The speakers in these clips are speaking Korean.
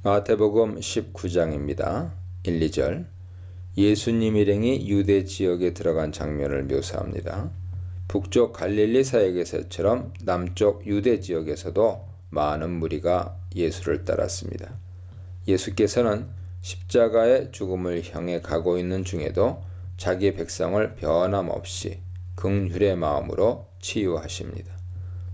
마태복음 19장입니다. 1, 2절. 예수님 일행이 유대 지역에 들어간 장면을 묘사합니다. 북쪽 갈릴리 사역에서처럼 남쪽 유대 지역에서도 많은 무리가 예수를 따랐습니다. 예수께서는 십자가의 죽음을 향해 가고 있는 중에도 자기 백성을 변함없이 긍휼의 마음으로 치유하십니다.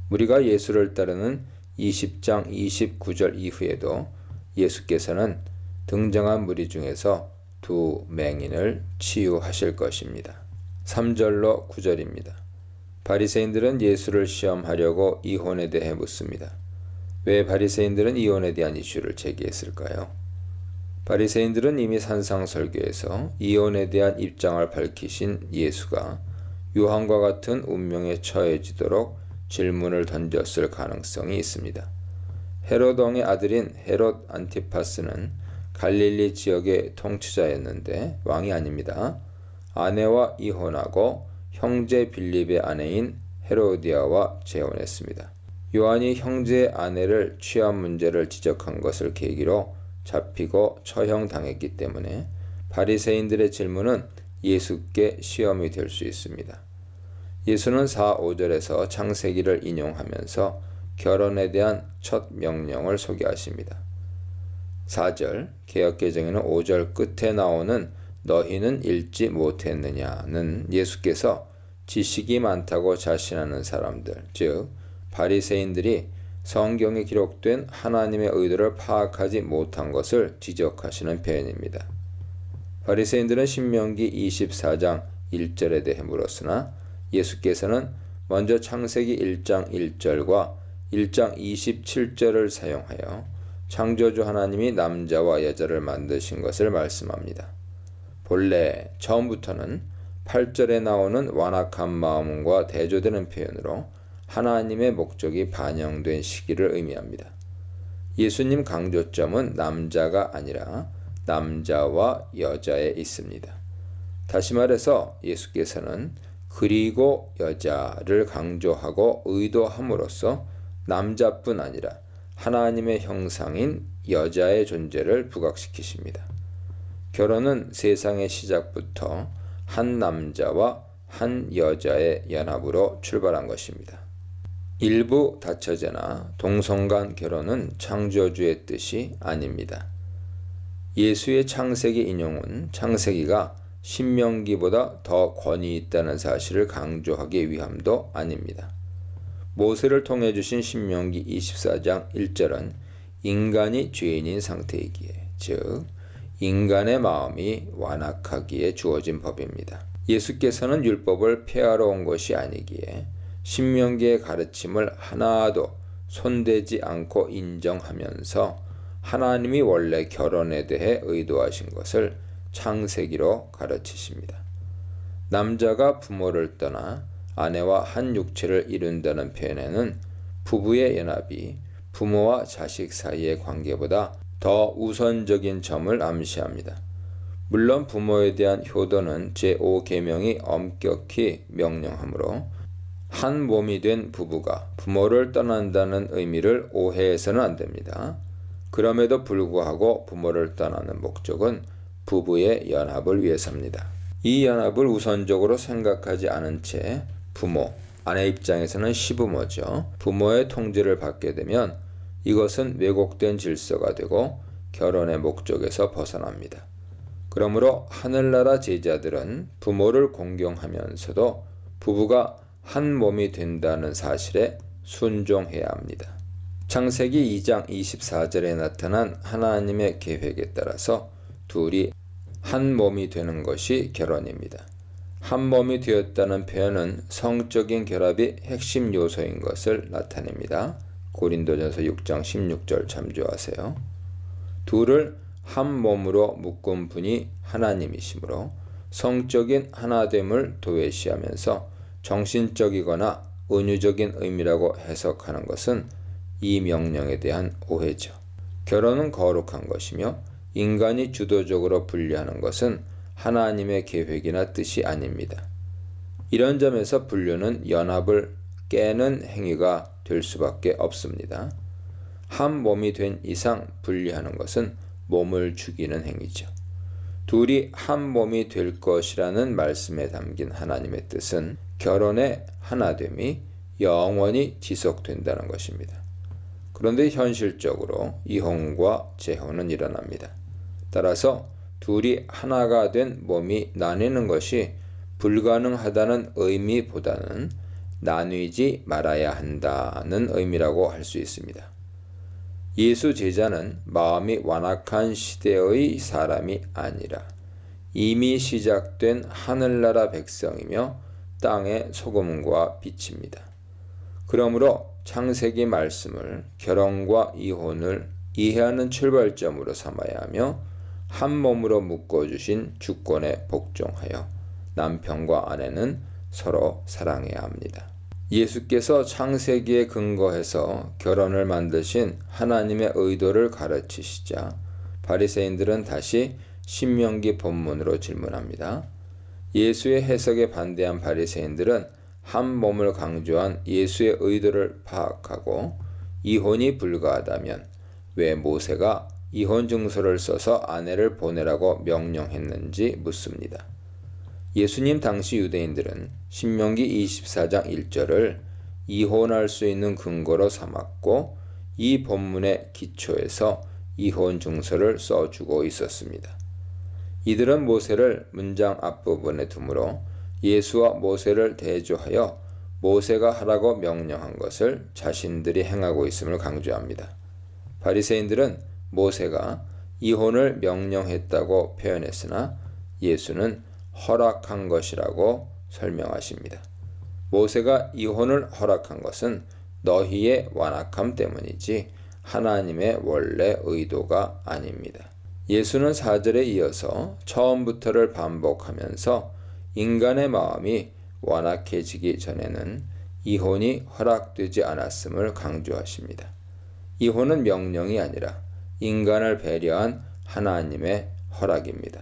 무리가 예수를 따르는 20장 29절 이후에도 예수께서는 등장한 무리 중에서 두 맹인을 치유하실 것입니다. 3절로 9절입니다. 바리새인들은 예수를 시험하려고 이혼에 대해 묻습니다. 왜 바리새인들은 이혼에 대한 이슈를 제기했을까요? 바리새인들은 이미 산상설교에서 이혼에 대한 입장을 밝히신 예수가 요한과 같은 운명에 처해지도록 질문을 던졌을 가능성이 있습니다. 헤롯 왕의 아들인 헤롯 안티파스는 갈릴리 지역의 통치자였는데 왕이 아닙니다. 아내와 이혼하고 형제 빌립의 아내인 헤로디아와 재혼했습니다. 요한이 형제의 아내를 취한 문제를 지적한 것을 계기로 잡히고 처형당했기 때문에 바리새인들의 질문은 예수께 시험이 될 수 있습니다. 예수는 4, 5절에서 창세기를 인용하면서 결혼에 대한 첫 명령을 소개하십니다. 4절, 개역개정에는 5절 끝에 나오는 너희는 읽지 못했느냐는 예수께서 지식이 많다고 자신하는 사람들, 즉 바리새인들이 성경에 기록된 하나님의 의도를 파악하지 못한 것을 지적하시는 표현입니다. 바리새인들은 신명기 24장 1절에 대해 물었으나 예수께서는 먼저 창세기 1장 1절과 1장 27절을 사용하여 창조주 하나님이 남자와 여자를 만드신 것을 말씀합니다. 본래 처음부터는 8절에 나오는 완악한 마음과 대조되는 표현으로 하나님의 목적이 반영된 시기를 의미합니다. 예수님 강조점은 남자가 아니라 남자와 여자에 있습니다. 다시 말해서 예수께서는 그리고 여자를 강조하고 의도함으로써 남자뿐 아니라 하나님의 형상인 여자의 존재를 부각시키십니다. 결혼은 세상의 시작부터 한 남자와 한 여자의 연합으로 출발한 것입니다. 일부 다처제나 동성간 결혼은 창조주의 뜻이 아닙니다. 예수의 창세기 인용은 창세기가 신명기보다 더 권위 있다는 사실을 강조하기 위함도 아닙니다. 모세를 통해 주신 신명기 24장 1절은 인간이 죄인인 상태이기에, 즉 인간의 마음이 완악하기에 주어진 법입니다. 예수께서는 율법을 폐하러 온 것이 아니기에 신명기의 가르침을 하나도 손대지 않고 인정하면서 하나님이 원래 결혼에 대해 의도하신 것을 창세기로 가르치십니다. 남자가 부모를 떠나 아내와 한 육체를 이룬다는 표현에는 부부의 연합이 부모와 자식 사이의 관계보다 더 우선적인 점을 암시합니다. 물론 부모에 대한 효도는 제5계명이 엄격히 명령하므로 한 몸이 된 부부가 부모를 떠난다는 의미를 오해해서는 안 됩니다. 그럼에도 불구하고 부모를 떠나는 목적은 부부의 연합을 위해서입니다. 이 연합을 우선적으로 생각하지 않은 채 부모, 아내 입장에서는 시부모죠. 부모의 통제를 받게 되면 이것은 왜곡된 질서가 되고 결혼의 목적에서 벗어납니다. 그러므로 하늘나라 제자들은 부모를 공경하면서도 부부가 한 몸이 된다는 사실에 순종해야 합니다. 창세기 2장 24절에 나타난 하나님의 계획에 따라서 둘이 한 몸이 되는 것이 결혼입니다. 한 몸이 되었다는 표현은 성적인 결합이 핵심 요소인 것을 나타냅니다. 고린도전서 6장 16절 참조하세요. 둘을 한 몸으로 묶은 분이 하나님이시므로 성적인 하나됨을 도외시하면서 정신적이거나 은유적인 의미라고 해석하는 것은 이 명령에 대한 오해죠. 결혼은 거룩한 것이며 인간이 주도적으로 분리하는 것은 하나님의 계획이나 뜻이 아닙니다. 이런 점에서 분류는 연합을 깨는 행위가 될 수밖에 없습니다. 한 몸이 된 이상 분리하는 것은 몸을 죽이는 행위죠. 둘이 한 몸이 될 것이라는 말씀에 담긴 하나님의 뜻은 결혼의 하나됨이 영원히 지속된다는 것입니다. 그런데 현실적으로 이혼과 재혼은 일어납니다. 따라서 둘이 하나가 된 몸이 나뉘는 것이 불가능하다는 의미보다는 나뉘지 말아야 한다는 의미라고 할 수 있습니다. 예수 제자는 마음이 완악한 시대의 사람이 아니라 이미 시작된 하늘나라 백성이며 땅의 소금과 빛입니다. 그러므로 창세기 말씀을 결혼과 이혼을 이해하는 출발점으로 삼아야 하며 한 몸으로 묶어주신 주권에 복종하여 남편과 아내는 서로 사랑해야 합니다. 예수께서 창세기에 근거해서 결혼을 만드신 하나님의 의도를 가르치시자 바리새인들은 다시 신명기 본문으로 질문합니다. 예수의 해석에 반대한 바리새인들은 한 몸을 강조한 예수의 의도를 파악하고 이혼이 불가하다면 왜 모세가 이혼 증서를 써서 아내를 보내라고 명령했는지 묻습니다. 예수님 당시 유대인들은 신명기 24장 1절을 이혼할 수 있는 근거로 삼았고 이 본문의 기초에서 이혼 증서를 써주고 있었습니다. 이들은 모세를 문장 앞부분에 두므로 예수와 모세를 대조하여 모세가 하라고 명령한 것을 자신들이 행하고 있음을 강조합니다. 바리새인들은 모세가 이혼을 명령했다고 표현했으나 예수는 허락한 것이라고 설명하십니다. 모세가 이혼을 허락한 것은 너희의 완악함 때문이지 하나님의 원래 의도가 아닙니다. 예수는 4절에 이어서 처음부터를 반복하면서 인간의 마음이 완악해지기 전에는 이혼이 허락되지 않았음을 강조하십니다. 이혼은 명령이 아니라 인간을 배려한 하나님의 허락입니다.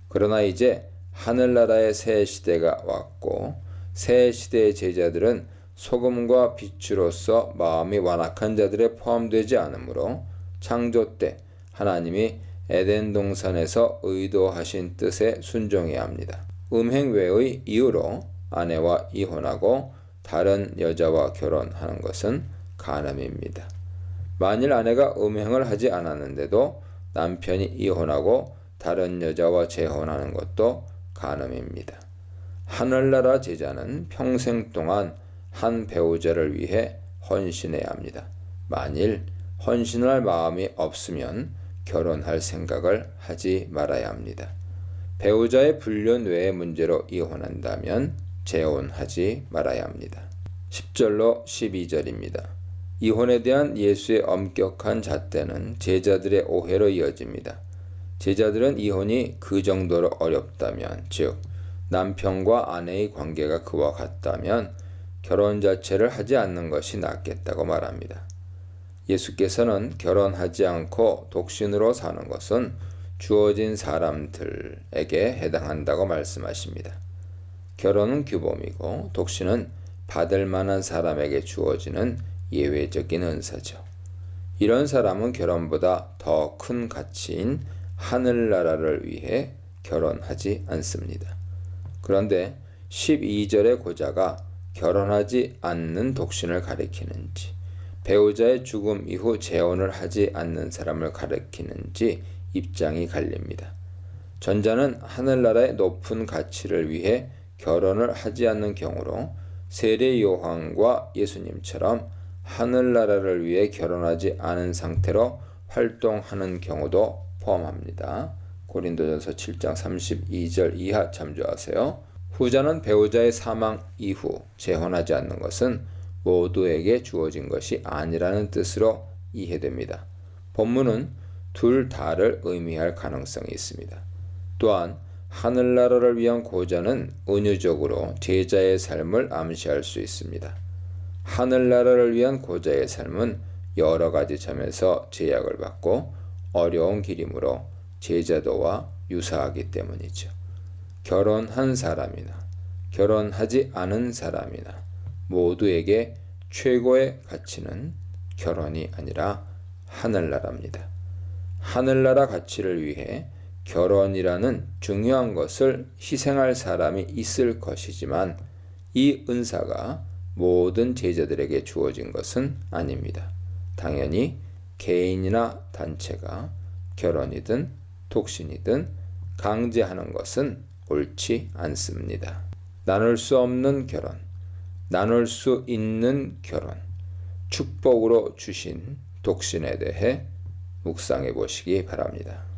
그러나 이제 하늘나라의 새 시대가 왔고 새 시대의 제자들은 소금과 빛으로서 마음이 완악한 자들에 포함되지 않으므로 창조 때 하나님이 에덴 동산에서 의도하신 뜻에 순종해야 합니다. 음행 외의 이유로 아내와 이혼하고 다른 여자와 결혼하는 것은 간음입니다. 만일 아내가 음행을 하지 않았는데도 남편이 이혼하고 다른 여자와 재혼하는 것도 간음입니다. 하늘나라 제자는 평생 동안 한 배우자를 위해 헌신해야 합니다. 만일 헌신할 마음이 없으면 결혼할 생각을 하지 말아야 합니다. 배우자의 불륜 외의 문제로 이혼한다면 재혼하지 말아야 합니다. 10절로 12절입니다. 이혼에 대한 예수의 엄격한 잣대는 제자들의 오해로 이어집니다. 제자들은 이혼이 그 정도로 어렵다면, 즉 남편과 아내의 관계가 그와 같다면 결혼 자체를 하지 않는 것이 낫겠다고 말합니다. 예수께서는 결혼하지 않고 독신으로 사는 것은 주어진 사람들에게 해당한다고 말씀하십니다. 결혼은 규범이고 독신은 받을 만한 사람에게 주어지는 예외적인 은사죠. 이런 사람은 결혼보다 더 큰 가치인 하늘나라를 위해 결혼하지 않습니다. 그런데 12절의 고자가 결혼하지 않는 독신을 가리키는지 배우자의 죽음 이후 재혼을 하지 않는 사람을 가리키는지 입장이 갈립니다. 전자는 하늘나라의 높은 가치를 위해 결혼을 하지 않는 경우로 세례 요한과 예수님처럼 하늘나라를 위해 결혼하지 않은 상태로 활동하는 경우도 포함합니다. 고린도전서 7장 32절 이하 참조하세요. 후자는 배우자의 사망 이후 재혼하지 않는 것은 모두에게 주어진 것이 아니라는 뜻으로 이해됩니다. 본문은 둘 다를 의미할 가능성이 있습니다. 또한 하늘나라를 위한 고자는 은유적으로 제자의 삶을 암시할 수 있습니다. 하늘나라를 위한 고자의 삶은 여러 가지 점에서 제약을 받고 어려운 길이므로 제자도와 유사하기 때문이죠. 결혼한 사람이나 결혼하지 않은 사람이나 모두에게 최고의 가치는 결혼이 아니라 하늘나라입니다. 하늘나라 가치를 위해 결혼이라는 중요한 것을 희생할 사람이 있을 것이지만 이 은사가 모든 제자들에게 주어진 것은 아닙니다. 당연히 개인이나 단체가 결혼이든 독신이든 강제하는 것은 옳지 않습니다. 나눌 수 없는 결혼, 나눌 수 있는 결혼, 축복으로 주신 독신에 대해 묵상해 보시기 바랍니다.